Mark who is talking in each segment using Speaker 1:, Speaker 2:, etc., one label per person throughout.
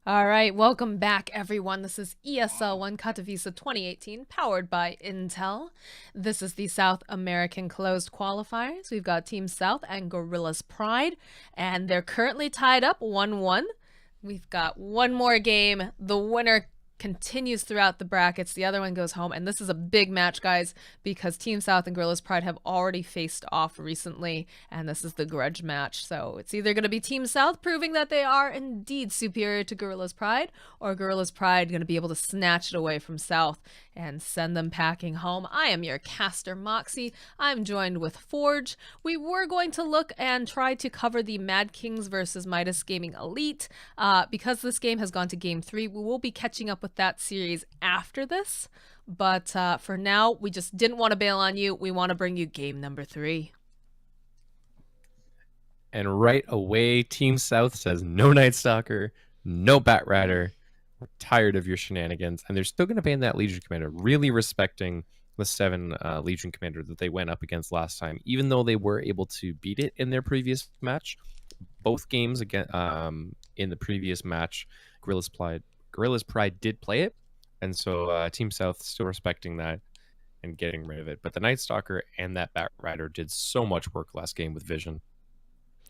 Speaker 1: All right, welcome back, everyone. This is ESL 1 Katowice 2018, powered by Intel. This is the South American closed qualifiers. We've got Team South and Gorillaz-Pride, and they're currently tied up 1-1. We've got one more game. The winner continues throughout the brackets. The other one goes home, and this is a big match, guys, because Team South and Gorillaz-Pride have already faced off recently, and this is the grudge match. So it's either going to be Team South proving that they are indeed superior to Gorillaz-Pride, or Gorillaz-Pride going to be able to snatch it away from South and send them packing home. I am your caster, Moxie. I'm joined with Forge. We were going to look and try to cover the Mad Kings versus Midas Gaming Elite. Because this game has gone to Game 3, we will be catching up with that series after this. But for now, we just didn't want to bail on you. We want to bring you game number 3.
Speaker 2: And right away, Team South says no Night Stalker, no Bat Rider. We're tired of your shenanigans. And they're still going to ban that Legion Commander, really respecting the 7 Legion Commander that they went up against last time, even though they were able to beat it in their previous match. Both games again in the previous match, Gorillaz-Pride did play it, and so Team South still respecting that and getting rid of it. But the Night Stalker and that Bat Rider did so much work last game with Vision.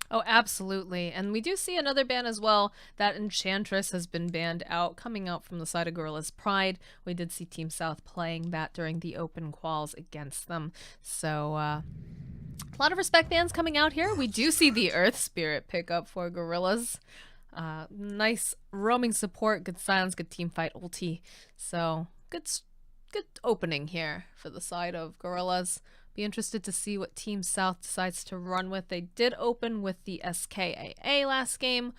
Speaker 1: Oh, absolutely. And we do see another ban as well. That Enchantress has been banned out, coming out from the side of Gorillaz-Pride. We did see Team South playing that during the open quals against them. So, a lot of respect bans coming out here. We do see the Earth Spirit pick up for Gorillaz. Nice roaming support, good silence, good team fight ulti. So, good opening here for the side of Gorillaz. Be interested to see what Team South decides to run with. They did open with the SKAA last game,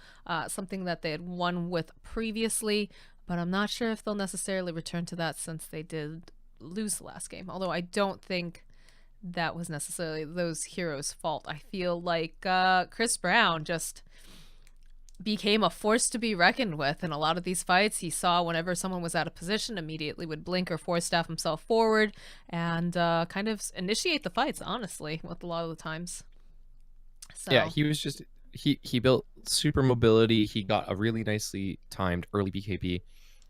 Speaker 1: something that they had won with previously, but I'm not sure if they'll necessarily return to that since they did lose the last game. Although I don't think that was necessarily those heroes' fault. I feel like Chris Brown just became a force to be reckoned with in a lot of these fights. He saw whenever someone was out of position, immediately would blink or force staff himself forward and kind of initiate the fights, honestly, with a lot of the times. So.
Speaker 2: Yeah, he was just he built super mobility. He got a really nicely timed early BKB,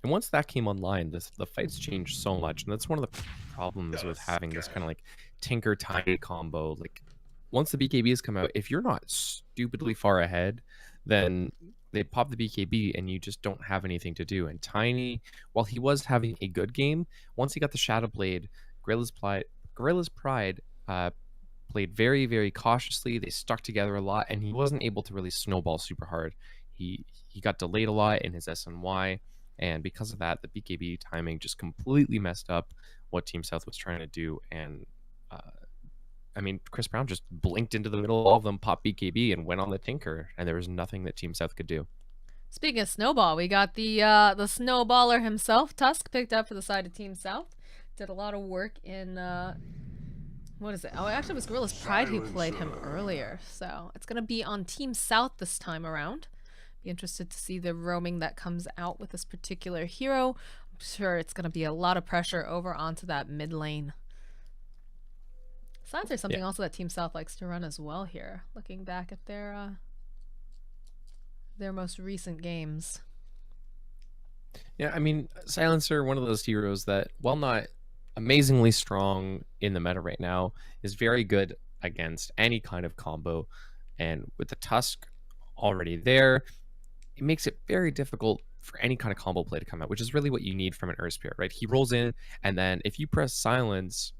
Speaker 2: and once that came online, the fights changed so much. And that's one of the problems with having this kind of like Tinker Tiny combo. Like once the BKBs come out, if you're not stupidly far ahead, then they pop the BKB and you just don't have anything to do. And Tiny, while he was having a good game, once he got the Shadow Blade, Gorillaz-Pride played very, very cautiously. They stuck together a lot, and he wasn't able to really snowball super hard. He got delayed a lot in his SNY, and because of that, the BKB timing just completely messed up what Team South was trying to do. And I mean, Chris Brown just blinked into the middle of all of them, popped BKB, and went on the Tinker, and there was nothing that Team South could do.
Speaker 1: Speaking of Snowball, we got the Snowballer himself, Tusk, picked up for the side of Team South. Did a lot of work in, what is it? Oh, actually, it was Gorillaz-Pride who played him earlier, so it's going to be on Team South this time around. Be interested to see the roaming that comes out with this particular hero. I'm sure it's going to be a lot of pressure over onto that mid lane. Silence is something also that Team South likes to run as well here, looking back at their most recent games.
Speaker 2: Yeah, I mean, Silencer, one of those heroes that, while not amazingly strong in the meta right now, is very good against any kind of combo. And with the Tusk already there, it makes it very difficult for any kind of combo play to come out, which is really what you need from an Earth Spirit, right? He rolls in, and then if you press Silence,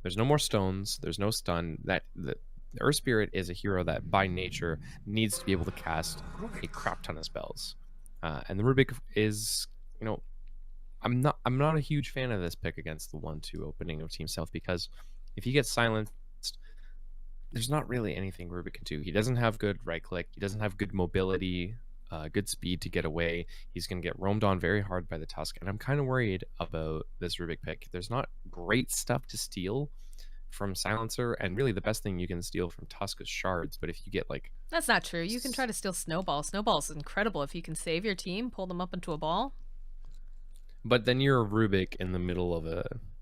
Speaker 2: there's no more stones, there's no stun. The Earth Spirit is a hero that by nature needs to be able to cast a crap ton of spells. And the Rubik is, you know, I'm not a huge fan of this pick against the 1-2 opening of Team South, because if he gets silenced, there's not really anything Rubik can do. He doesn't have good right click, he doesn't have good mobility, good speed to get away. He's going to get roamed on very hard by the Tusk, and I'm kind of worried about this Rubik pick. There's not great stuff to steal from Silencer, and really the best thing you can steal from Tusk is shards, but if you get like...
Speaker 1: That's not true. You can try to steal Snowball. Snowball's incredible if you can save your team, pull them up into a ball.
Speaker 2: But then you're a Rubik in the middle of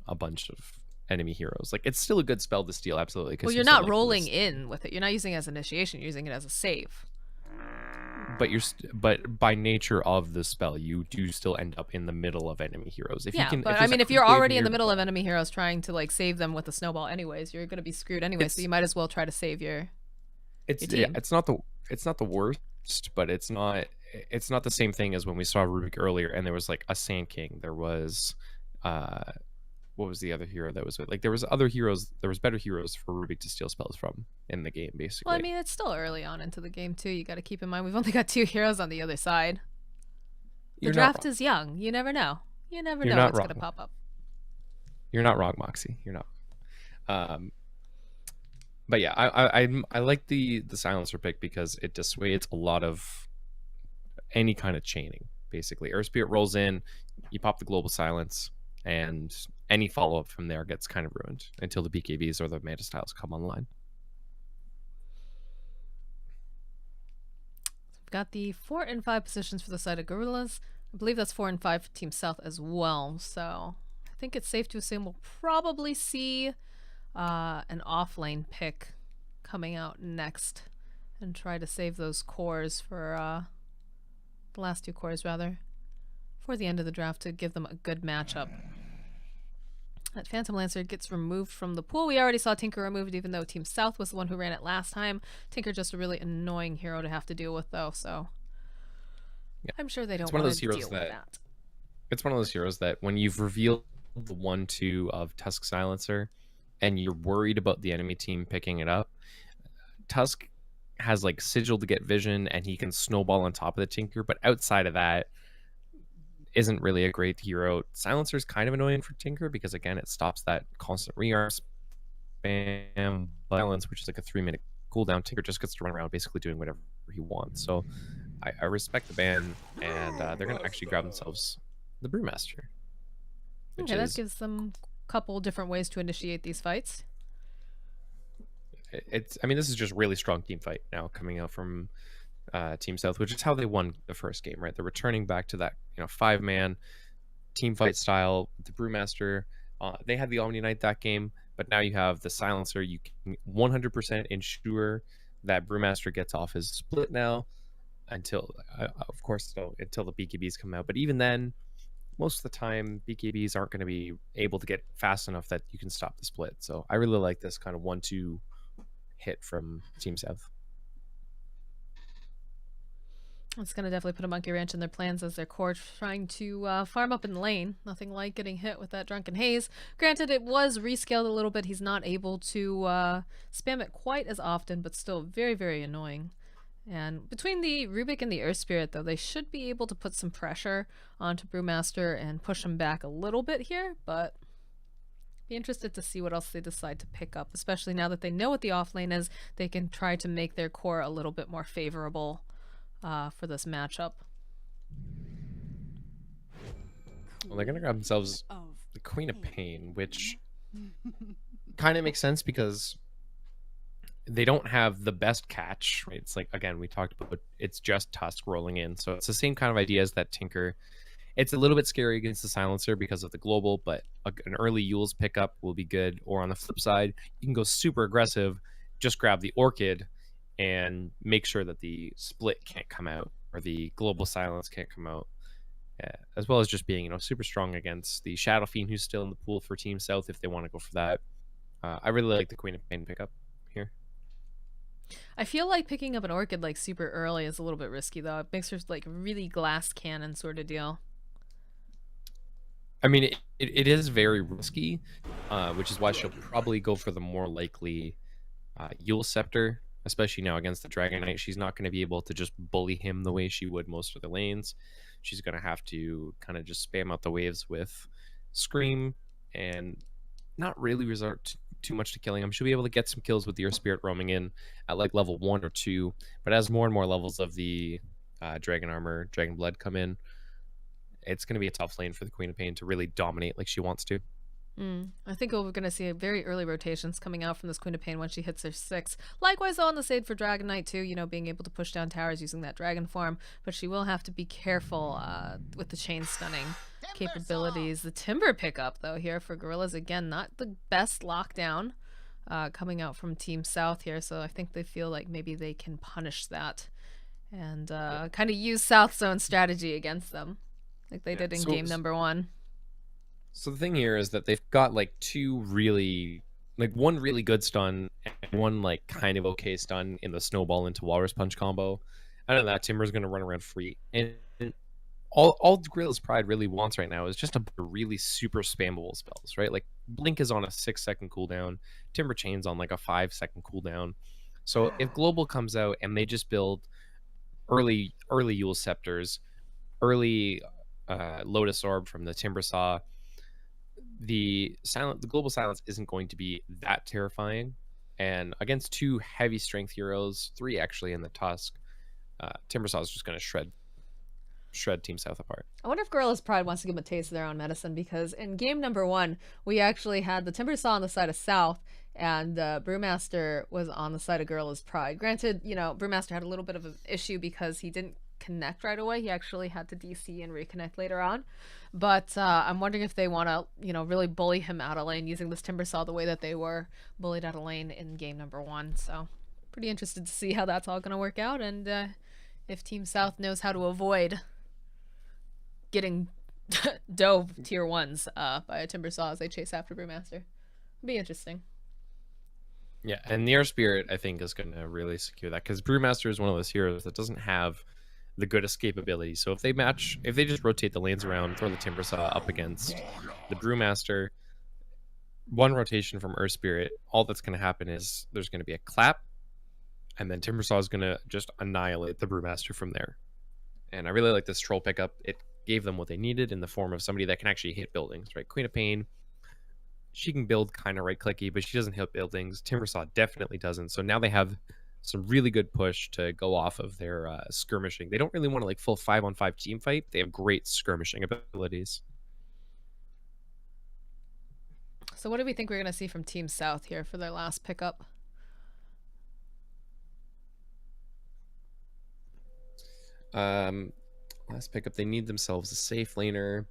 Speaker 2: a bunch of enemy heroes. Like, it's still a good spell to steal, absolutely.
Speaker 1: Well, you're not rolling in with it. You're not using it as initiation, you're using it as a save.
Speaker 2: but by nature of the spell, you do still end up in the middle of enemy heroes. If you
Speaker 1: Yeah,
Speaker 2: can,
Speaker 1: but
Speaker 2: if
Speaker 1: I
Speaker 2: there's a
Speaker 1: mean, if you're
Speaker 2: creep wave
Speaker 1: already in the
Speaker 2: near,
Speaker 1: middle of enemy heroes trying to like save them with a snowball, anyways, you're gonna be screwed anyway. So
Speaker 2: it's
Speaker 1: you might as well try to save your
Speaker 2: yeah,
Speaker 1: team.
Speaker 2: it's not the worst, but it's not the same thing as when we saw Rubik earlier, and there was like a Sand King. There was uh what was the other hero that was with? Like there was other heroes, there was better heroes for Rubik to steal spells from in the game,
Speaker 1: Well, I
Speaker 2: basically.
Speaker 1: mean, it's still early on into the game too. You got to keep in mind we've only got 2 heroes on the other side. The
Speaker 2: You're not
Speaker 1: draft
Speaker 2: wrong.
Speaker 1: is young. You never know. You never
Speaker 2: You're
Speaker 1: know
Speaker 2: not
Speaker 1: what's gonna
Speaker 2: wrong.
Speaker 1: pop up.
Speaker 2: You're not wrong, Moxie. You're not. Um, but yeah, I like the silencer pick because it dissuades a lot of any kind of chaining. Basically, Earth Spirit rolls in, you pop the global silence, and any follow up from there gets kind of ruined until the BKBs or the Manta Styles come online.
Speaker 1: We've got the 4 and 5 positions for the side of Gorillaz. I believe that's 4 and 5 for Team South as well. So I think it's safe to assume we'll probably see an offlane pick coming out next and try to save those cores for the last 2 cores rather for the end of the draft to give them a good matchup. That Phantom Lancer gets removed from the pool. We already saw Tinker removed, even though Team South was the one who ran it last time. Tinker just a really annoying hero to have to deal with, though, so
Speaker 2: Yeah.
Speaker 1: I'm sure they don't
Speaker 2: It's one of
Speaker 1: want
Speaker 2: those
Speaker 1: to
Speaker 2: heroes
Speaker 1: deal with that.
Speaker 2: It's one of those heroes that when you've revealed the 1/2 of Tusk Silencer and you're worried about the enemy team picking it up, Tusk has like Sigil to get vision and he can snowball on top of the Tinker, but outside of that, isn't really a great hero. Silencer is kind of annoying for Tinker because again, it stops that constant rearm spam balance, which is like a 3-minute cooldown. Tinker just gets to run around basically doing whatever he wants. So I respect the ban, and they're gonna actually grab themselves the Brewmaster.
Speaker 1: Okay, that gives them a couple different ways to initiate these fights.
Speaker 2: I mean, this is just really strong team fight now coming out from Team South, which is how they won the first game, right? They're returning back to that 5-man team fight style. The Brewmaster, they had the Omni Knight that game, but now you have the Silencer. You can 100% ensure that Brewmaster gets off his split now until, of course, until the BKBs come out. But even then, most of the time, BKBs aren't going to be able to get fast enough that you can stop the split. So I really like this kind of 1-2 hit from Team South.
Speaker 1: It's going to definitely put a monkey wrench in their plans as their core trying to farm up in the lane. Nothing like getting hit with that Drunken Haze. Granted, it was rescaled a little bit. He's not able to spam it quite as often, but still very, very annoying. And between the Rubik and the Earth Spirit, though, they should be able to put some pressure onto Brewmaster and push him back a little bit here, but be interested to see what else they decide to pick up, especially now that they know what the offlane is. They can try to make their core a little bit more favorable for this matchup.
Speaker 2: Well, they're gonna grab themselves the Queen of Pain, which kind of makes sense because they don't have the best catch, right? It's like, again, we talked about, it's just Tusk rolling in, so it's the same kind of idea as that Tinker. It's a little bit scary against the Silencer because of the global, but an early Yule's pickup will be good. Or on the flip side, you can go super aggressive, just grab the Orchid and make sure that the split can't come out or the global silence can't come out, as well as just being super strong against the Shadow Fiend, who's still in the pool for Team South if they want to go for that. I really like the Queen of Pain pickup here.
Speaker 1: I feel like picking up an Orchid like super early is a little bit risky, though. It makes her like really glass cannon sort of deal.
Speaker 2: I mean, it is very risky, which is why she'll probably go for the more likely Yule Scepter, especially now against the Dragon Knight. She's not going to be able to just bully him the way she would most of the lanes. She's going to have to kind of just spam out the waves with Scream and not really resort too much to killing him. She'll be able to get some kills with the Earth Spirit roaming in at like level 1 or 2, but as more and more levels of the Dragon Armor, Dragon Blood come in, it's going to be a tough lane for the Queen of Pain to really dominate like she wants to.
Speaker 1: I think we're going to see very early rotations coming out from this Queen of Pain when she hits her 6. Likewise, though, on the side for Dragon Knight, too, being able to push down towers using that dragon form, but she will have to be careful with the chain stunning capabilities. The Timber pickup, though, here for Gorillaz, again, not the best lockdown coming out from Team South here, so I think they feel like maybe they can punish that and
Speaker 2: Yeah.
Speaker 1: kind of use South Zone strategy against them, like they
Speaker 2: Yeah.
Speaker 1: did in game number 1.
Speaker 2: So the thing here is that they've got like one really good stun and one like kind of okay stun in the snowball into walrus punch combo. I know that Timber's gonna run around free, and all Gorillaz-Pride really wants right now is just a really super spammable spells, right? Like Blink is on a 6-second cooldown, Timber Chain's on like a 5-second cooldown. So if Global comes out and they just build early Yule Scepters, early Lotus Orb from the Timber Saw, the global silence isn't going to be that terrifying. And against 2 heavy strength heroes, 3 actually in the Tusk, Timbersaw is just going to shred Team South apart.
Speaker 1: I wonder if Gorillaz-Pride wants to give them a taste of their own medicine, because in game number 1, we actually had the Timbersaw on the side of South, and Brewmaster was on the side of Gorillaz-Pride. Granted, Brewmaster had a little bit of an issue because he didn't connect right away. He actually had to DC and reconnect later on. But I'm wondering if they want to, really bully him out of lane using this Timbersaw the way that they were bullied out of lane in game number 1. So pretty interested to see how that's all going to work out, and if Team South knows how to avoid getting dove tier 1s by a Timbersaw as they chase after Brewmaster. It'd be interesting.
Speaker 2: Yeah, and the Air Spirit, I think, is going to really secure that, because Brewmaster is one of those heroes that doesn't have the good escape ability. So if they just rotate the lanes around, throw the Timbersaw up against the Brewmaster, one rotation from Earth Spirit, all that's going to happen is there's going to be a clap, and then Timbersaw is going to just annihilate the Brewmaster from there. And I really like this troll pickup. It gave them what they needed in the form of somebody that can actually hit buildings, right? Queen of Pain, she can build kind of right-clicky, but she doesn't hit buildings. Timbersaw definitely doesn't. So now they have some really good push to go off of their skirmishing. They don't really want to like full 5-on-5 team fight. They have great skirmishing abilities.
Speaker 1: So what do we think we're going to see from Team South here for their last pickup?
Speaker 2: Last pickup, they need themselves a safe laner.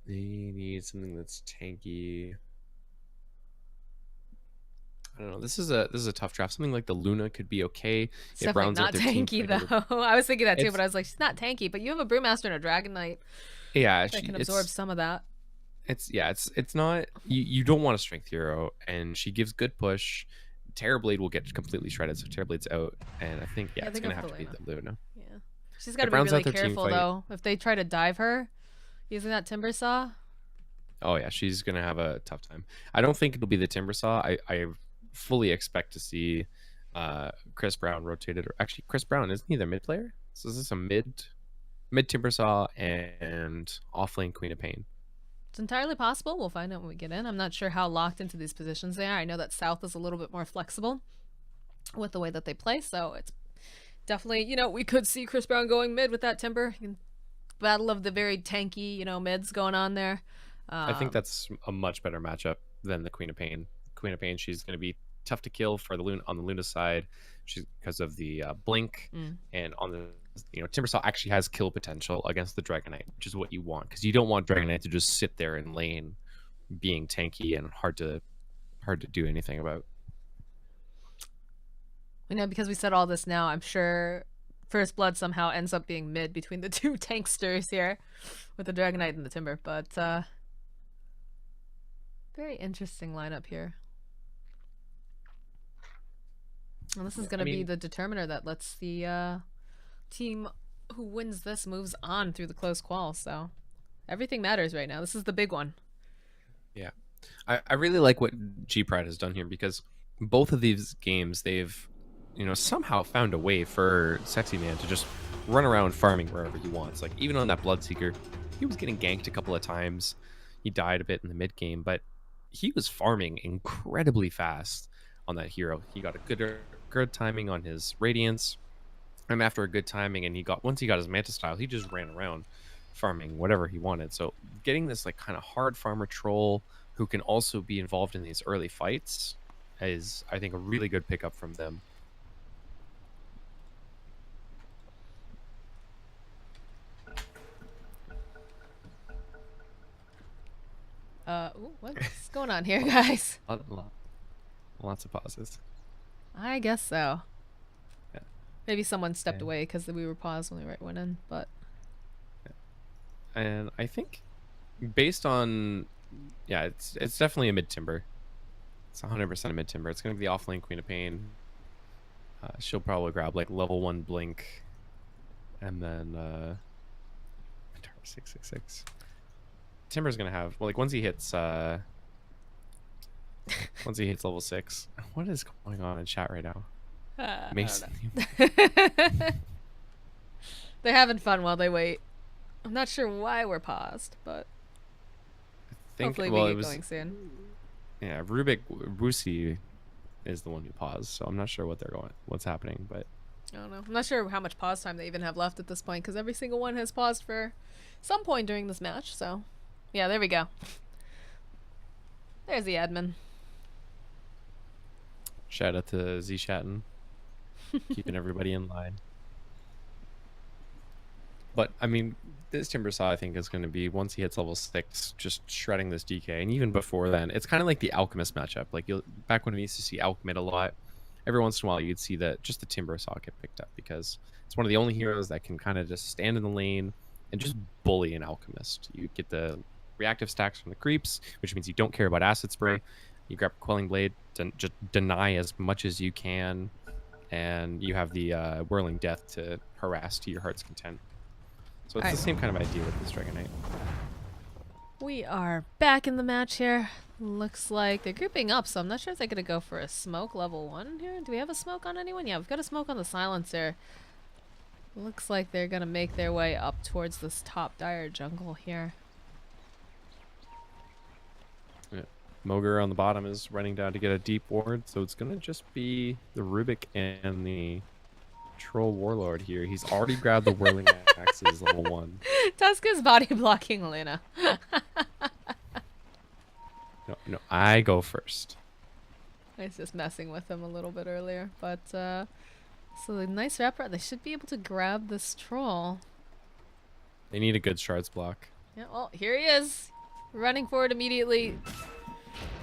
Speaker 2: They need something that's tanky. I don't know. This is a tough draft. Something like the Luna could be okay.
Speaker 1: It's definitely not tanky though. I was thinking that too, but I was like, she's not tanky. But you have a Brewmaster and a Dragon Knight.
Speaker 2: Yeah,
Speaker 1: that can absorb some of that.
Speaker 2: It's not. You don't want a strength hero, and she gives good push. Terrorblade will get completely shredded, so Terrorblade's out, and I think it's gonna have to be the Luna.
Speaker 1: Yeah, she's got to be really careful though. If they try to dive her using that Timbersaw.
Speaker 2: Oh yeah, she's gonna have a tough time. I don't think it'll be the Timbersaw. I fully expect to see Chris Brown rotated. Or actually, Chris Brown, isn't he the mid player? So is this a mid Timbersaw and offlane Queen of Pain?
Speaker 1: It's entirely possible. We'll find out when we get in. I'm not sure how locked into these positions they are. I know that South is a little bit more flexible with the way that they play, so it's definitely, we could see Chris Brown going mid with that Timber. Battle of the very tanky, mids going on there.
Speaker 2: I think that's a much better matchup than the Queen of Pain. Queen of Pain, she's going to be tough to kill for the on the Luna side, because of the blink, and on the Timbersaw actually has kill potential against the Dragon Knight, which is what you want, because you don't want Dragon Knight to just sit there in lane being tanky and hard to do anything about.
Speaker 1: Because we said all this now, I'm sure First Blood somehow ends up being mid between the two tanksters here with the Dragon Knight and the Timber, but very interesting lineup here. And this is going to be the determiner that lets the team who wins this moves on through the close qual. So everything matters right now. This is the big one.
Speaker 2: Yeah. I really like what G-Pride has done here, because both of these games, they've somehow found a way for Sexy Man to just run around farming wherever he wants. Like, even on that Bloodseeker, he was getting ganked a couple of times. He died a bit in the mid game, but he was farming incredibly fast on that hero. He got a good timing on his Radiance, and after a good timing, and once he got his Manta Style, he just ran around farming whatever he wanted. So getting this like kind of hard farmer troll who can also be involved in these early fights is, I think, a really good pickup from them.
Speaker 1: What's going on here, guys?
Speaker 2: Lots of pauses.
Speaker 1: I guess so.
Speaker 2: Yeah.
Speaker 1: Maybe someone stepped
Speaker 2: Yeah.
Speaker 1: away because we were paused when we went in, but
Speaker 2: And I think based on, yeah, it's definitely a mid timber. It's 100% a mid timber. It's gonna be the offlane Queen of Pain. She'll probably grab like level 1 blink, and then 666. Timber's gonna have, well, like once he hits level 6. What is going on in chat right now?
Speaker 1: I don't
Speaker 2: Mason.
Speaker 1: know. They're having fun while they wait. I'm not sure why we're paused, but hopefully we get going soon.
Speaker 2: Yeah, Rubik Wusi is the one who paused, so I'm not sure what's happening, but
Speaker 1: I don't know. I'm not sure how much pause time they even have left at this point because every single one has paused for some point during this match. So, yeah, there we go. There's the admin.
Speaker 2: shout out to Z Shatten, keeping everybody in line. But I mean, this Timbersaw I think is going to be, once he hits level 6, just shredding this DK, and even before then, it's kind of like the Alchemist matchup. Like back when we used to see Alchemid a lot, every once in a while you'd see that just the Timbersaw get picked up because it's one of the only heroes that can kind of just stand in the lane and just bully an Alchemist. You get the reactive stacks from the creeps, which means you don't care about acid spray. You grab Quelling Blade, just deny as much as you can, and you have the Whirling Death to harass to your heart's content. So it's the same kind of idea with this Dragon Knight.
Speaker 1: We are back in the match here. Looks like they're grouping up, so I'm not sure if they're going to go for a smoke level 1 here. Do we have a smoke on anyone? Yeah, we've got a smoke on the Silencer. Looks like they're going to make their way up towards this top dire jungle here.
Speaker 2: Yeah. Moger on the bottom is running down to get a deep ward, so it's going to just be the Rubik and the Troll Warlord here. He's already grabbed the Whirling Axes level 1.
Speaker 1: Tuska's body blocking Luna.
Speaker 2: No, I go first.
Speaker 1: I was just messing with him a little bit earlier, but so a nice wrapper. They should be able to grab this troll.
Speaker 2: They need a good shards block.
Speaker 1: Yeah, well, here he is, running forward immediately.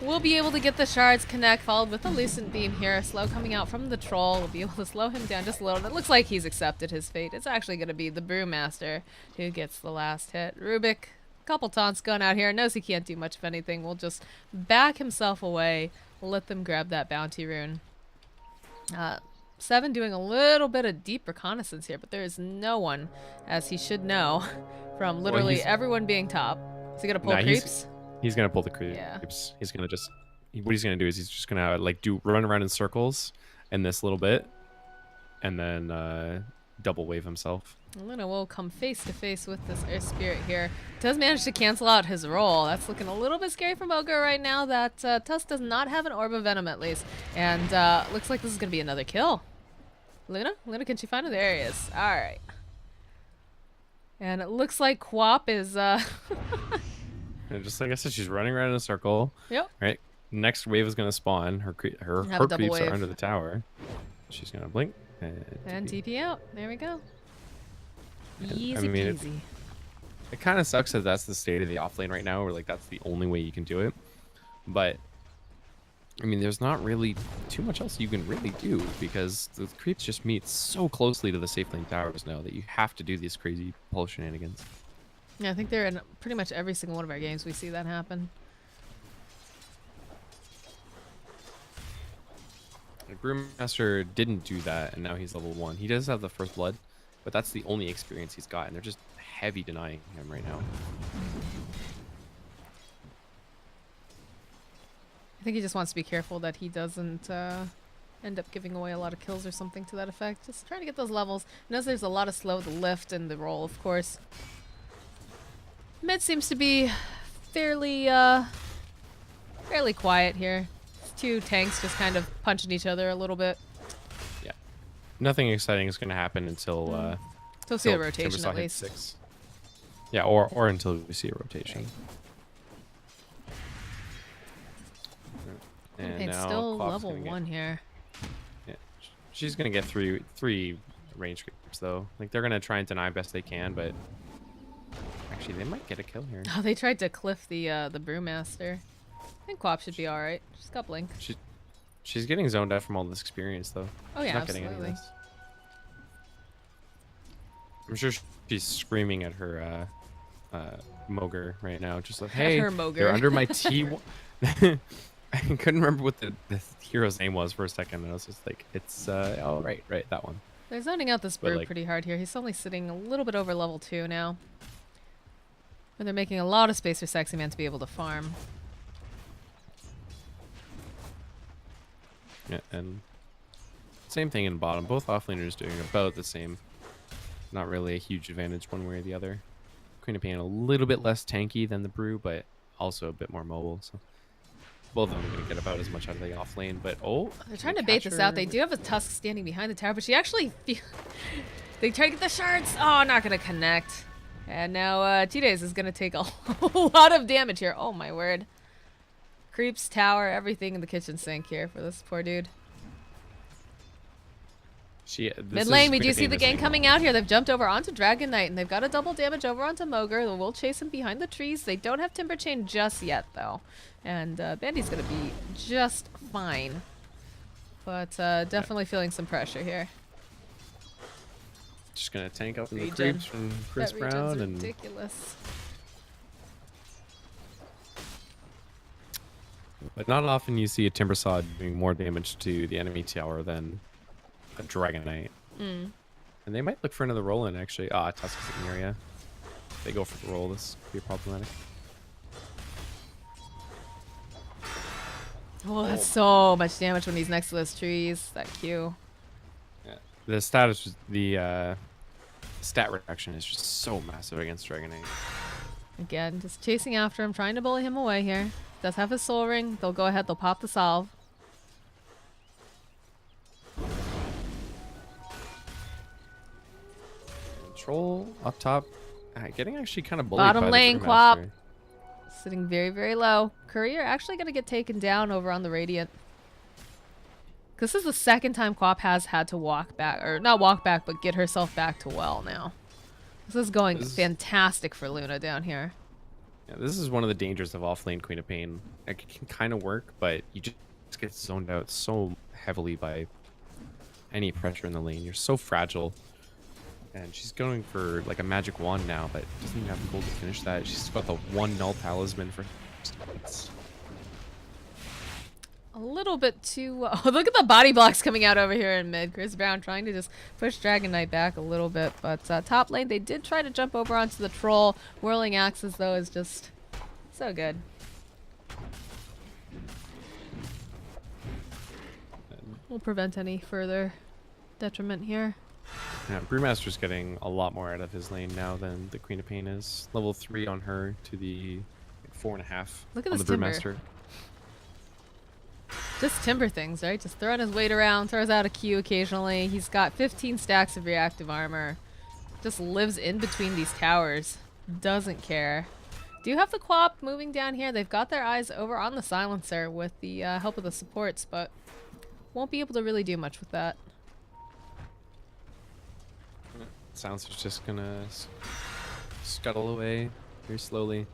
Speaker 1: We'll be able to get the shards connect, followed with a Lucent Beam here. Slow coming out from the troll. We'll be able to slow him down just a little. It looks like he's accepted his fate. It's actually going to be the Brewmaster who gets the last hit. Rubik, couple taunts going out here. Knows he can't do much of anything. We'll just back himself away. Let them grab that bounty rune. 7 doing a little bit of deep reconnaissance here, but there is no one, as he should know, from literally everyone being top. Is he going to pull creeps?
Speaker 2: He's gonna pull the creeps.
Speaker 1: Yeah.
Speaker 2: He's gonna just, what he's gonna do is he's just gonna like run around in circles in this little bit, and then double wave himself.
Speaker 1: Luna will come face to face with this Air Spirit here. Does manage to cancel out his roll. That's looking a little bit scary for Moger right now. That Tusk does not have an Orb of Venom at least, and looks like this is gonna be another kill. Luna, can she find her? There he is. All right. And it looks like Quap is
Speaker 2: And just like I said, she's running around in a circle.
Speaker 1: Yep.
Speaker 2: Right. Next wave is gonna spawn. Her creeps are under the tower. She's gonna blink
Speaker 1: and TP out. There we go. Easy
Speaker 2: I mean,
Speaker 1: peasy.
Speaker 2: It kind of sucks that that's the state of the offlane right now, where like that's the only way you can do it. But I mean, there's not really too much else you can really do because the creeps just meet so closely to the safe lane towers now that you have to do these crazy pull shenanigans.
Speaker 1: Yeah, I think they're in pretty much every single one of our games. We see that happen.
Speaker 2: Brewmaster didn't do that, and now he's level 1. He does have the first blood, but that's the only experience he's got, and they're just heavy denying him right now.
Speaker 1: I think he just wants to be careful that he doesn't end up giving away a lot of kills or something to that effect. Just trying to get those levels. Knows there's a lot of slow to lift in the roll, of course. Mid seems to be fairly quiet here. Two tanks just kind of punching each other a little bit.
Speaker 2: Yeah, nothing exciting is going to happen until
Speaker 1: we see a rotation at least.
Speaker 2: 6. Yeah, or until we see a rotation. And
Speaker 1: it's
Speaker 2: now
Speaker 1: still
Speaker 2: Quap's
Speaker 1: level 1 here.
Speaker 2: Yeah, she's gonna get three range creeps though. Like they're gonna try and deny best they can, but actually they might get a kill here.
Speaker 1: Oh, they tried to cliff the Brewmaster. I think Quap should be all right. She's got blink.
Speaker 2: She's getting zoned out from all this experience though.
Speaker 1: Oh yeah,
Speaker 2: She's not getting any of
Speaker 1: absolutely.
Speaker 2: this. I'm sure she's screaming at her Moger right now, just like,
Speaker 1: At
Speaker 2: hey,
Speaker 1: her Moger.
Speaker 2: they're under my T. I couldn't remember what the hero's name was for a second, and I was just like, it's oh right, that one.
Speaker 1: They're zoning out this
Speaker 2: But,
Speaker 1: brew
Speaker 2: like-
Speaker 1: pretty hard here. He's only sitting a little bit over level 2 now. And they're making a lot of space for Sexy Man to be able to farm.
Speaker 2: Yeah, and same thing in bottom. Both offlaners doing about the same. Not really a huge advantage one way or the other. Queen of Pain a little bit less tanky than the brew, but also a bit more mobile. So both of them are gonna get about as much out of the off lane. But
Speaker 1: They're trying to bait this out. They do have a Tusk standing behind the tower, but she actually they try to get the shards. Oh, not gonna connect. And now T-Days is gonna take a lot of damage here. Oh my word. Creeps, tower, everything in the kitchen sink here for this poor dude. Mid lane, we do see the gang coming out here. They've jumped over onto Dragon Knight, and they've got a double damage over onto Moger. They will chase him behind the trees. They don't have Timber Chain just yet, though. And Bandy's going to be just fine. But definitely feeling some pressure here.
Speaker 2: Just going to tank up in the
Speaker 1: Regen.
Speaker 2: creeps from Chris
Speaker 1: That regen's
Speaker 2: Brown. And
Speaker 1: ridiculous.
Speaker 2: but not often you see a Timbersaw doing more damage to the enemy tower than a Dragon Knight.
Speaker 1: Mm.
Speaker 2: And they might look for another roll in, actually. Ah, Tusk is in the area. If they go for the roll, this could be problematic.
Speaker 1: Oh, that's so much damage when he's next to those trees. That Q.
Speaker 2: Yeah. The status, the stat reduction is just so massive against Dragon Knight.
Speaker 1: Again, just chasing after him, trying to bully him away here. Does have his soul ring. They'll go ahead. They'll pop the salve.
Speaker 2: Troll up top, getting actually kind of bullied
Speaker 1: Bottom
Speaker 2: by
Speaker 1: lane,
Speaker 2: the
Speaker 1: Quap.
Speaker 2: Brewmaster.
Speaker 1: Sitting very, very low. Courier actually going to get taken down over on the Radiant. This is the second time Quap has had to walk back, or not walk back, but get herself back to well now. This is going fantastic for Luna down here.
Speaker 2: Yeah, this is one of the dangers of offlane Queen of Pain. It can kind of work, but you just get zoned out so heavily by any pressure in the lane. You're so fragile. And she's going for like a magic wand now, but doesn't even have the gold to finish that. She's got the one null talisman for. It's
Speaker 1: A little bit too... Oh, look at the body blocks coming out over here in mid. Chris Brown trying to just push Dragon Knight back a little bit. But top lane, they did try to jump over onto the troll. Whirling Axes, though, is just so good. Will prevent any further detriment here.
Speaker 2: Yeah, Brewmaster's getting a lot more out of his lane now than the Queen of Pain is. Level 3 on her to the 4.5
Speaker 1: Look at
Speaker 2: on
Speaker 1: this
Speaker 2: the
Speaker 1: timber.
Speaker 2: Brewmaster.
Speaker 1: Just timber things, right? Just throwing his weight around, throws out a Q occasionally. He's got 15 stacks of reactive armor. Just lives in between these towers. Doesn't care. Do have the Quap moving down here. They've got their eyes over on the Silencer with the help of the supports, but won't be able to really do much with that.
Speaker 2: Silencer's just gonna scuttle away very slowly.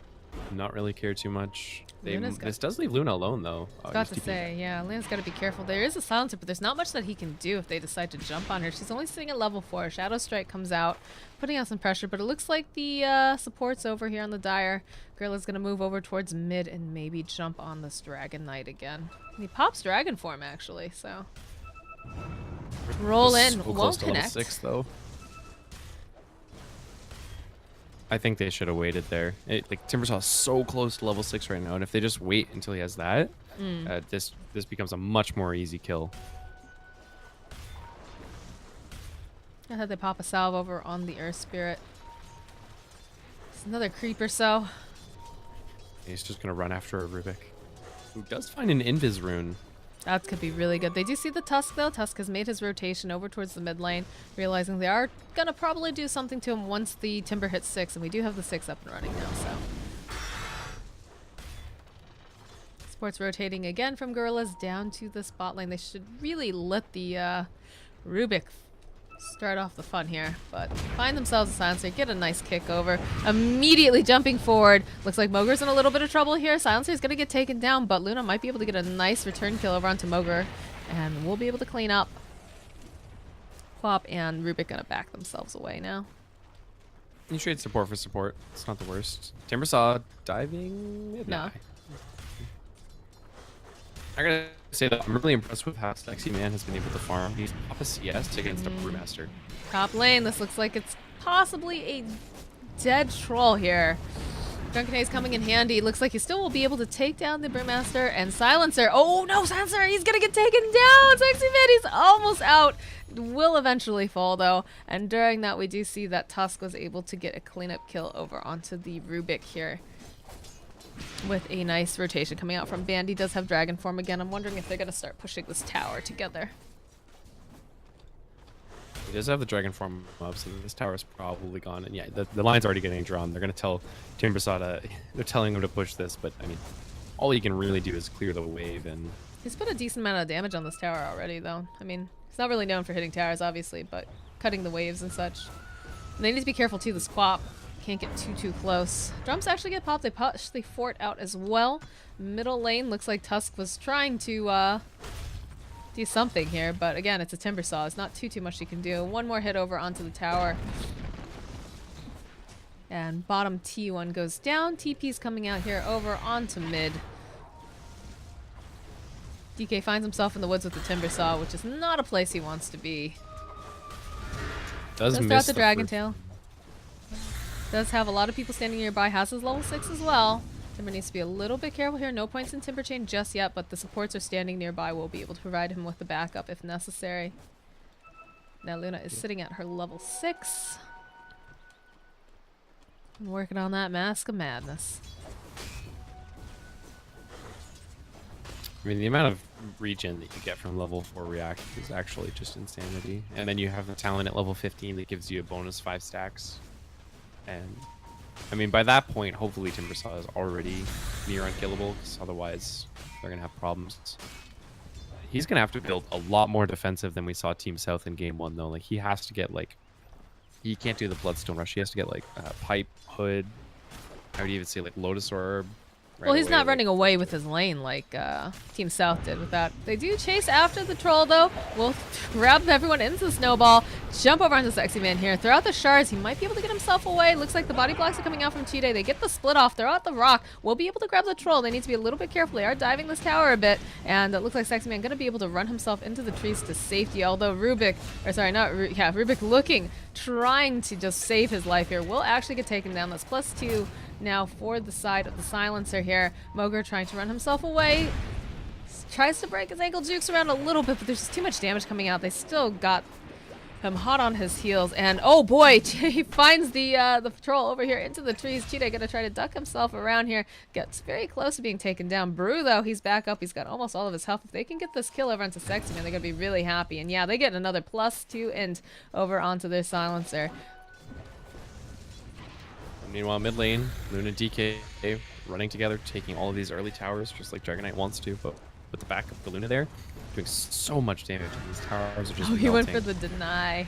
Speaker 2: Not really care too much. This does leave Luna alone, though.
Speaker 1: Got to say, yeah, Luna's got to be careful. There is a Silencer, but there's not much that he can do if they decide to jump on her. She's only sitting at level 4. Shadow Strike comes out, putting out some pressure, but it looks like the support's over here on the Dire. Gorilla's going to move over towards mid and maybe jump on this Dragon Knight again. And he pops Dragon form, actually, so... Roll in, won't connect.
Speaker 2: 6, though. I think they should have waited there. Like Timbersaw is so close to level 6 right now, and if they just wait until he has that, this becomes a much more easy kill.
Speaker 1: I had they pop a salve over on the Earth Spirit. It's another creep or so.
Speaker 2: He's just gonna run after a Rubik, who does find an Invis rune.
Speaker 1: That could be really good. They do see the Tusk, though. Tusk has made his rotation over towards the mid lane, realizing they are going to probably do something to him once the Timber hits 6, and we do have the 6 up and running now, so. Sports rotating again from Gorillaz down to the spot lane. They should really let the Rubik start off the fun here, but find themselves a Silencer, get a nice kick over, immediately jumping forward. Looks like Moger's in a little bit of trouble here. Silencer's gonna get taken down, but Luna might be able to get a nice return kill over onto Moger, and we'll be able to clean up. Quap and Rubik gonna back themselves away now.
Speaker 2: You trade support for support. It's not the worst. Timbersaw diving.
Speaker 1: No.
Speaker 2: I gotta say that I'm really impressed with how Sexy Man has been able to farm. He's up a CS against a Brewmaster.
Speaker 1: Top lane, this looks like it's possibly a dead troll here. Drunken Haze coming in handy. Looks like he still will be able to take down the Brewmaster and Silencer. Oh no, Silencer! He's gonna get taken down! Sexy Man, he's almost out. Will eventually fall though. And during that, we do see that Tusk was able to get a cleanup kill over onto the Rubik here. With a nice rotation coming out from Bandy. Does have Dragon Form again. I'm wondering if they're gonna start pushing this tower together.
Speaker 2: He does have the Dragon Form up, so this tower is probably gone. And yeah, the line's already getting drawn. They're going to tell Timbersaw they're telling him to push this, but I mean, all he can really do is clear the wave. And
Speaker 1: he's put a decent amount of damage on this tower already, though. I mean, he's not really known for hitting towers, obviously, but cutting the waves and such. And they need to be careful, too. The squap can't get too close. Drums actually get popped. They push the fort out as well. Middle lane looks like Tusk was trying to do something here, but again, it's a Timbersaw. It's not too much he can do. One more hit over onto the tower. And bottom T1 goes down. TP's coming out here over onto mid. DK finds himself in the woods with the Timbersaw, which is not a place he wants to be. Does throw out the Dragon Tail. Does have a lot of people standing nearby. Has his level 6 as well. Timber needs to be a little bit careful here. No points in Timber Chain just yet, but the supports are standing nearby. We'll be able to provide him with the backup if necessary. Now Luna is sitting at her level 6. And working on that Mask of Madness.
Speaker 2: I mean, the amount of regen that you get from level 4 React is actually just insanity. And then you have the talent at level 15 that gives you a bonus 5 stacks. And I mean, by that point, hopefully Timbersaw is already near unkillable, because otherwise they're going to have problems. He's going to have to build a lot more defensive than we saw Team South in Game 1, though. Like, he has to get, like... He can't do the Bloodstone Rush. He has to get, like, Pipe, Hood. I would even say, like, Lotus Orb.
Speaker 1: Well, he's not running away with his lane like Team South did with that. They do chase after the troll, though. We'll grab everyone into the snowball. Jump over onto Sexy Man here. Throw out the shards. He might be able to get himself away. Looks like the body blocks are coming out from Chide. They get the split off. Throw out the rock. We'll be able to grab the troll. They need to be a little bit careful. They are diving this tower a bit. And it looks like Sexy Man going to be able to run himself into the trees to safety. Although Rubik, or sorry, not Rubik, yeah, Rubik looking, trying to just save his life here. Will actually get taken down. That's +2. Now for the side of the Silencer here. Moger trying to run himself away. Tries to break his ankle, jukes around a little bit, but there's just too much damage coming out. They still got him hot on his heels. And oh boy, he finds the troll over here into the trees. Chide gonna try to duck himself around here. Gets very close to being taken down. Brew though, he's back up. He's got almost all of his health. If they can get this kill over onto Sexy Man, they're gonna be really happy. And yeah, they get another +2 int over onto their Silencer.
Speaker 2: Meanwhile, mid lane, Luna DK running together, taking all of these early towers, just like Dragonite wants to, but with the backup of the Luna there, doing so much damage. These towers are just
Speaker 1: he
Speaker 2: melting.
Speaker 1: went for the deny.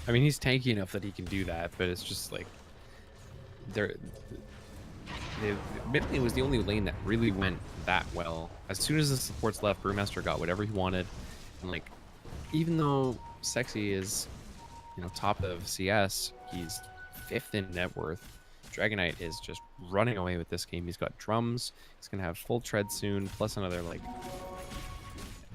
Speaker 2: I mean, he's tanky enough that he can do that, but it's just like... Mid lane was the only lane that really went that well. As soon as the supports left, Brewmaster got whatever he wanted. And like, even though Sexy is, you know, top of CS, he's 5th in net worth. Dragonite is just running away with this game. He's got drums. He's going to have full tread soon, plus another, like,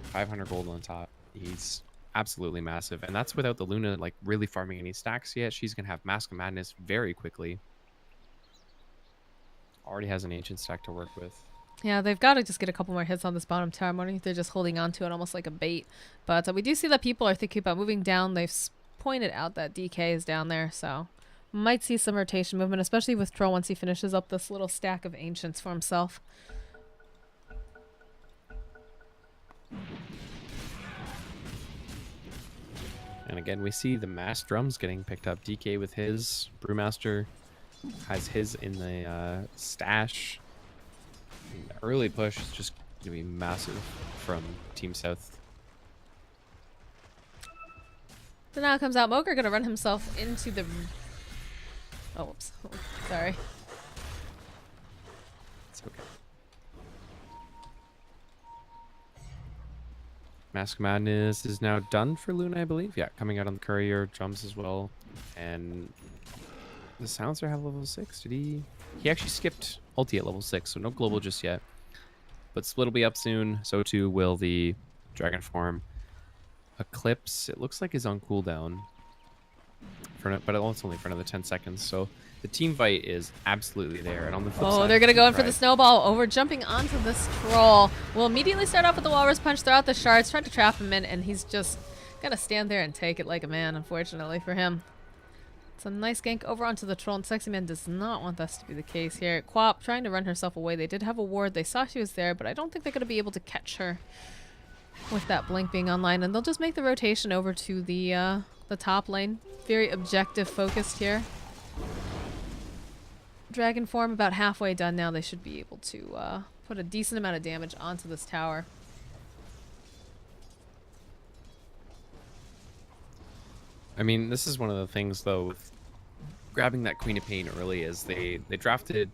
Speaker 2: 500 gold on top. He's absolutely massive. And that's without the Luna, like, really farming any stacks yet. She's going to have Mask of Madness very quickly. Already has an Ancient stack to work with.
Speaker 1: Yeah, they've got to just get a couple more hits on this bottom tower. I'm wondering if they're just holding on to it almost like a bait. But we do see that people are thinking about moving down. They've pointed out that DK is down there, so might see some rotation movement, especially with Troll once he finishes up this little stack of Ancients for himself.
Speaker 2: And again, we see the mass drums getting picked up. DK with his, Brewmaster has his in the stash. The early push is just going to be massive from Team South.
Speaker 1: So now comes out Moger, gonna run himself into the... Oh, whoops. Oh, sorry.
Speaker 2: It's okay. Mask of Madness is now done for Luna, I believe. Yeah, coming out on the courier, drums as well. And the Silencer have level 6? Did he? He actually skipped ulti at level 6, so no global just yet. But Split will be up soon. So too will the Dragon Form. Eclipse, it looks like, is on cooldown. But it's only for another 10 seconds. So the team fight is absolutely there. And on the flip side,
Speaker 1: they're going to go in for the snowball. Over jumping onto this troll. We'll immediately start off with the Walrus Punch, throw out the shards, try to trap him in, and he's just going to stand there and take it like a man, unfortunately for him. It's a nice gank over onto the troll, and Sexy Man does not want this to be the case here. Quap trying to run herself away. They did have a ward. They saw she was there, but I don't think they're going to be able to catch her with that blink being online, and they'll just make the rotation over to the top lane. Very objective focused here. Dragon Form about halfway done now. They should be able to put a decent amount of damage onto this tower.
Speaker 2: I mean, this is one of the things, though, with grabbing that Queen of Pain early is they drafted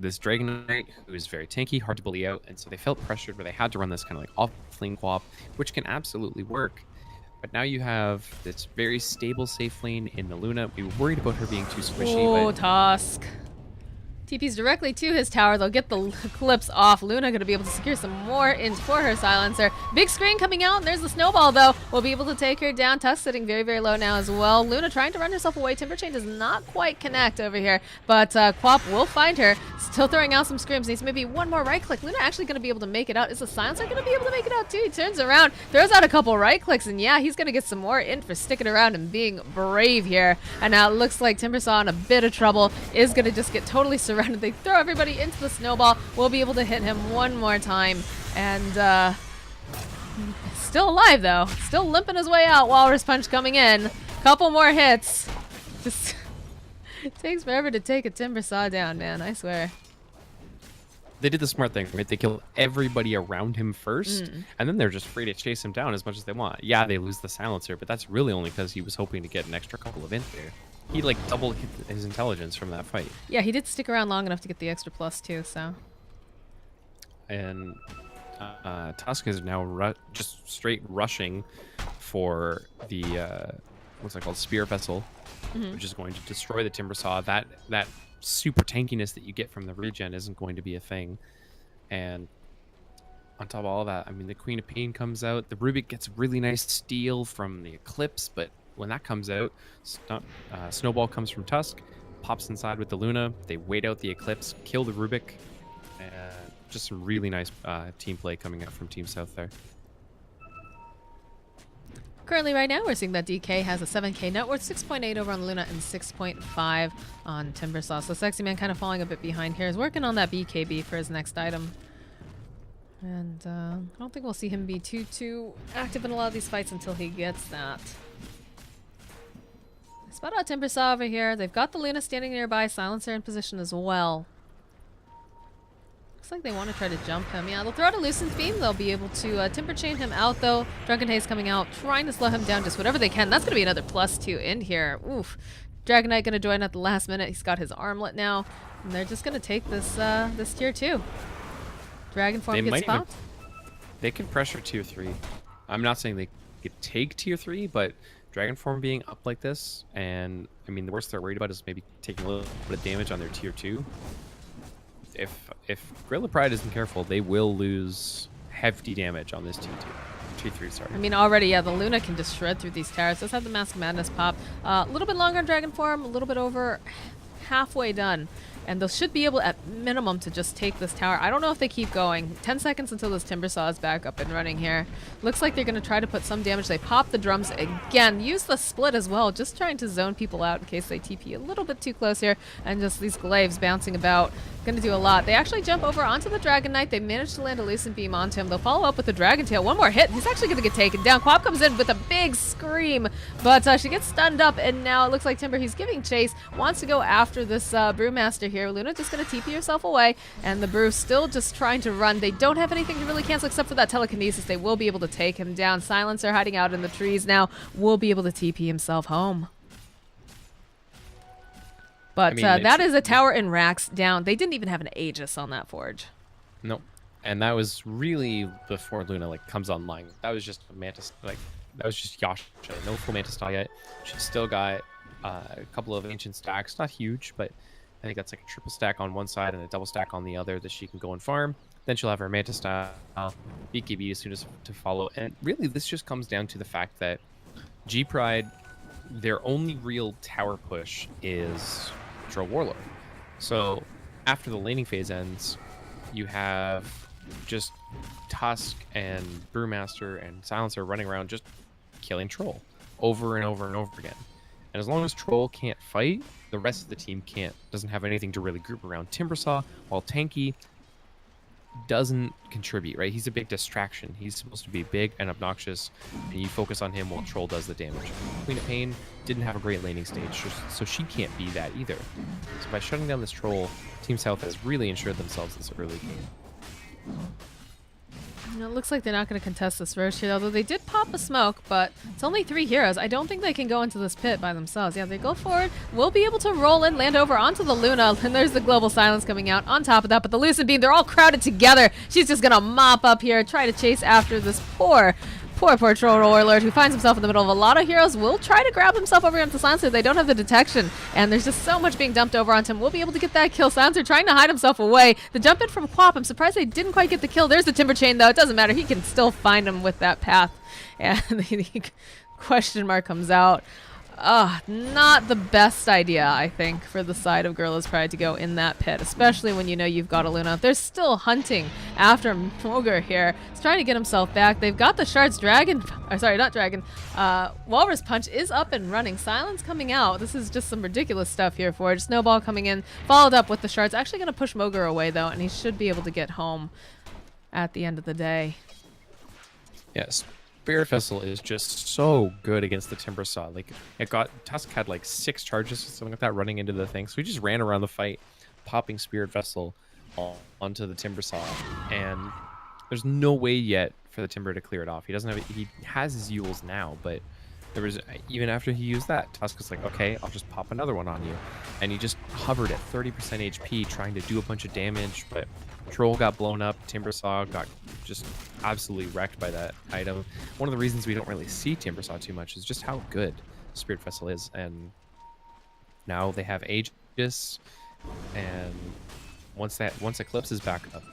Speaker 2: this Dragon Knight who is very tanky, hard to bully out, and so they felt pressured where they had to run this kind of like off-lane Quap, which can absolutely work. But now you have this very stable safe lane in the Luna. We were worried about her being too squishy.
Speaker 1: Oh,
Speaker 2: but
Speaker 1: Tusk. TP's directly to his tower. They'll get the Eclipse off. Luna going to be able to secure some more ins for her Silencer. Big screen coming out, and there's the snowball, though. We'll be able to take her down. Tusk sitting very, very low now as well. Luna trying to run herself away. Timber Chain does not quite connect over here, but Quap will find her. Still throwing out some screams. Needs maybe one more right click. Luna actually going to be able to make it out. Is the Silencer going to be able to make it out, too? He turns around, throws out a couple right clicks, and yeah, he's going to get some more in for sticking around and being brave here. And now it looks like Timbersaw in a bit of trouble. Is going to just get totally surrounded. They throw everybody into the snowball. We'll be able to hit him one more time. And still alive, though. Still limping his way out. Walrus Punch coming in. Couple more hits. Just it takes forever to take a Timbersaw down, man. I swear.
Speaker 2: They did the smart thing, right? They kill everybody around him first, and then they're just free to chase him down as much as they want. Yeah, they lose the Silencer, but that's really only because he was hoping to get an extra couple of ins there. He like doubled his intelligence from that fight.
Speaker 1: Yeah, he did stick around long enough to get the extra plus too, so.
Speaker 2: And Tusk is now just straight rushing for the what's that called, Spear Vessel, which is going to destroy the Timbersaw. That super tankiness that you get from the regen isn't going to be a thing. And on top of all that, I mean, the Queen of Pain comes out. The Rubik gets really nice steal from the Eclipse, but when that comes out, Snowball comes from Tusk, pops inside with the Luna. They wait out the Eclipse, kill the Rubik. Just some really nice team play coming out from Team South there.
Speaker 1: Currently, right now, we're seeing that DK has a 7k net worth, 6.8 over on Luna, and 6.5 on Timbersaw. So Sexy Man kind of falling a bit behind here. Is working on that BKB for his next item. And I don't think we'll see him be too active in a lot of these fights until he gets that. Spot out Timbersaw over here. They've got the Luna standing nearby. Silencer in position as well. Looks like they want to try to jump him. Yeah, they'll throw out a Lucen's Beam. They'll be able to Timber Chain him out, though. Drunken Haze coming out, trying to slow him down just whatever they can. That's going to be another +2 in here. Oof. Dragon Knight going to join at the last minute. He's got his armlet now. And they're just going to take this this tier 2. Dragon Form gets popped.
Speaker 2: They can pressure tier 3. I'm not saying they could take tier 3, but Dragon Form being up like this, and I mean, the worst they're worried about is maybe taking a little bit of damage on their tier 2. If Gorillaz-Pride isn't careful, they will lose hefty damage on this tier 3. Sorry.
Speaker 1: I mean, already, yeah, the Luna can just shred through these towers. Let's have the Mask of Madness pop. A little bit longer on Dragon Form, a little bit over halfway done. And they should be able, at minimum, to just take this tower. I don't know if they keep going. 10 seconds until this Timbersaw is back up and running here. Looks like they're going to try to put some damage. They pop the drums again. Use the split as well, just trying to zone people out in case they TP a little bit too close here. And just these glaives bouncing about. Going to do a lot. They actually jump over onto the Dragon Knight. They manage to land a Lucent Beam onto him. They'll follow up with the Dragon Tail. One more hit. He's actually going to get taken down. Quap comes in with a big scream, but she gets stunned up, and now it looks like Timber, he's giving chase, wants to go after this Brewmaster here. Luna just going to TP herself away, and the Brew still just trying to run. They don't have anything to really cancel except for that telekinesis. They will be able to take him down. Silencer hiding out in the trees now will be able to TP himself home. But I mean, that is a tower in Rax down. They didn't even have an Aegis on that forge.
Speaker 2: Nope. And that was really before Luna comes online. That was just a Mantis, that was just Yasha. No full Mantis style yet. She's still got a couple of ancient stacks, not huge, but I think that's like a triple stack on one side and a double stack on the other that she can go and farm. Then she'll have her Manta style, BKB as soon as to follow. And really, this just comes down to the fact that G-Pride, their only real tower push is Troll Warlord. So after the laning phase ends, you have just Tusk and Brewmaster and Silencer running around just killing Troll over and over and over again. And as long as Troll can't fight, the rest of the team doesn't have anything to really group around Timbersaw, while Tanky doesn't contribute, right? He's a big distraction. He's supposed to be big and obnoxious, and you focus on him while Troll does the damage. Queen of Pain didn't have a great laning stage, so she can't be that either. So by shutting down this Troll, Team South has really ensured themselves this early game.
Speaker 1: You know, it looks like they're not going to contest this first here, although they did pop a smoke, but it's only 3 heroes. I don't think they can go into this pit by themselves. Yeah, they go forward. We'll be able to roll in, land over onto the Luna, and there's the Global Silence coming out on top of that, but the Lucid Beam, they're all crowded together. She's just going to mop up here, try to chase after this poor Troll Warlord who finds himself in the middle of a lot of heroes. Will try to grab himself over onto Silencer. They don't have the detection, and there's just so much being dumped over onto him. We'll be able to get that kill. Silencer trying to hide himself away. The jump in from Quap. I'm surprised they didn't quite get the kill. There's the Timber Chain, though. It doesn't matter. He can still find him with that path. And the question mark comes out. Not the best idea, I think, for the side of Gorillaz-Pride to go in that pit, especially when you know you've got a Luna. They're still hunting after Mogre here. He's trying to get himself back. They've got the shards. Walrus Punch is up and running. Silence coming out. This is just some ridiculous stuff here for it. Snowball coming in, followed up with the shards. Actually going to push Mogre away, though, and he should be able to get home at the end of the day.
Speaker 2: Yes. Spirit Vessel is just so good against the Timbersaw. Like, Tusk had like 6 charges or something like that running into the thing. So he just ran around the fight, popping Spirit Vessel onto the Timbersaw. And there's no way yet for the Timber to clear it off. He has his Yules now, but even after he used that, Tusk was like, okay, I'll just pop another one on you. And he just hovered at 30% HP trying to do a bunch of damage, but Troll got blown up, Timbersaw got just absolutely wrecked by that item. One of the reasons we don't really see Timbersaw too much is just how good Spirit Vessel is, and now they have Aegis, and once Eclipse is back up,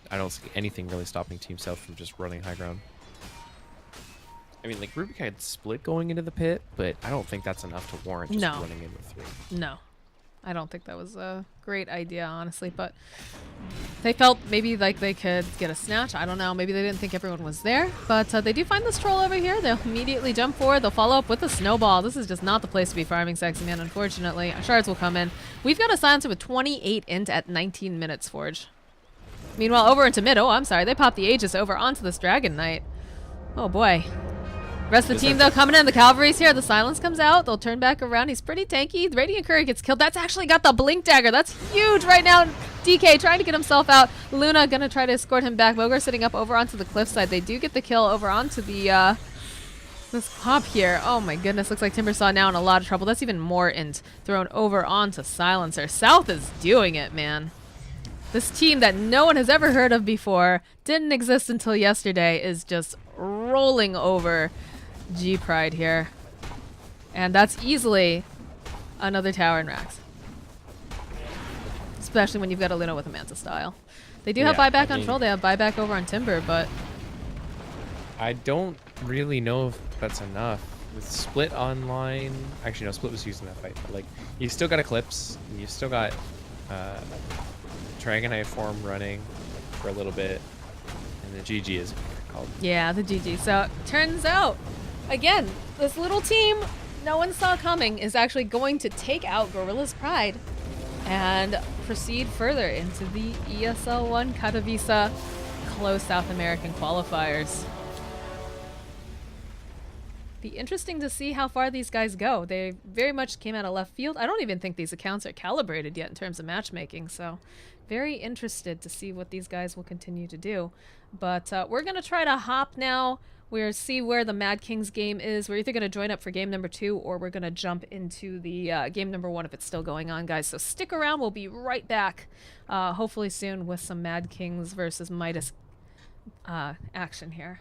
Speaker 2: I don't see anything really stopping Team South from just running high ground. I mean, like, Rubik had split going into the pit, but I don't think that's enough to warrant just running in with 3.
Speaker 1: No. I don't think that was a great idea, honestly, but they felt maybe like they could get a snatch. I don't know. Maybe they didn't think everyone was there, but they do find this Troll over here. They'll immediately jump forward. They'll follow up with a Snowball. This is just not the place to be farming, Sexy Man, unfortunately. Shards will come in. We've got a Silencer with 28 int at 19 minutes, Forge. Meanwhile, over into mid. Oh, I'm sorry. They popped the Aegis over onto this Dragon Knight. Oh, boy. Rest of the team, though, coming in. The Cavalry's here. The Silence comes out. They'll turn back around. He's pretty tanky. The Radiant Courier gets killed. That's actually got the Blink Dagger. That's huge right now. DK trying to get himself out. Luna going to try to escort him back. Mogre sitting up over onto the cliffside. They do get the kill over onto the this hop here. Oh, my goodness. Looks like Timbersaw now in a lot of trouble. That's even more int thrown over onto Silencer. South is doing it, man. This team that no one has ever heard of before, didn't exist until yesterday, is just rolling over G-Pride here. And that's easily another tower in Rax. Especially when you've got a Luna with a Manta style. They do have buyback on Troll. They have buyback over on Timber, but
Speaker 2: I don't really know if that's enough. With Split online, actually no, Split was used in that fight, but like, you've still got Eclipse, and you've still got Dragonite form running for a little bit, and the GG is called.
Speaker 1: Yeah, the GG. So turns out, again, this little team no one saw coming is actually going to take out Gorillaz-Pride and proceed further into the ESL 1 Katowice close South American qualifiers. Be interesting to see how far these guys go. They very much came out of left field. I don't even think these accounts are calibrated yet in terms of matchmaking, so very interested to see what these guys will continue to do. But we're going to try to hop now. We'll see where the Mad Kings game is. We're either going to join up for game number 2 or we're going to jump into the game number 1 if it's still going on, guys. So stick around. We'll be right back, hopefully soon, with some Mad Kings versus Midas action here.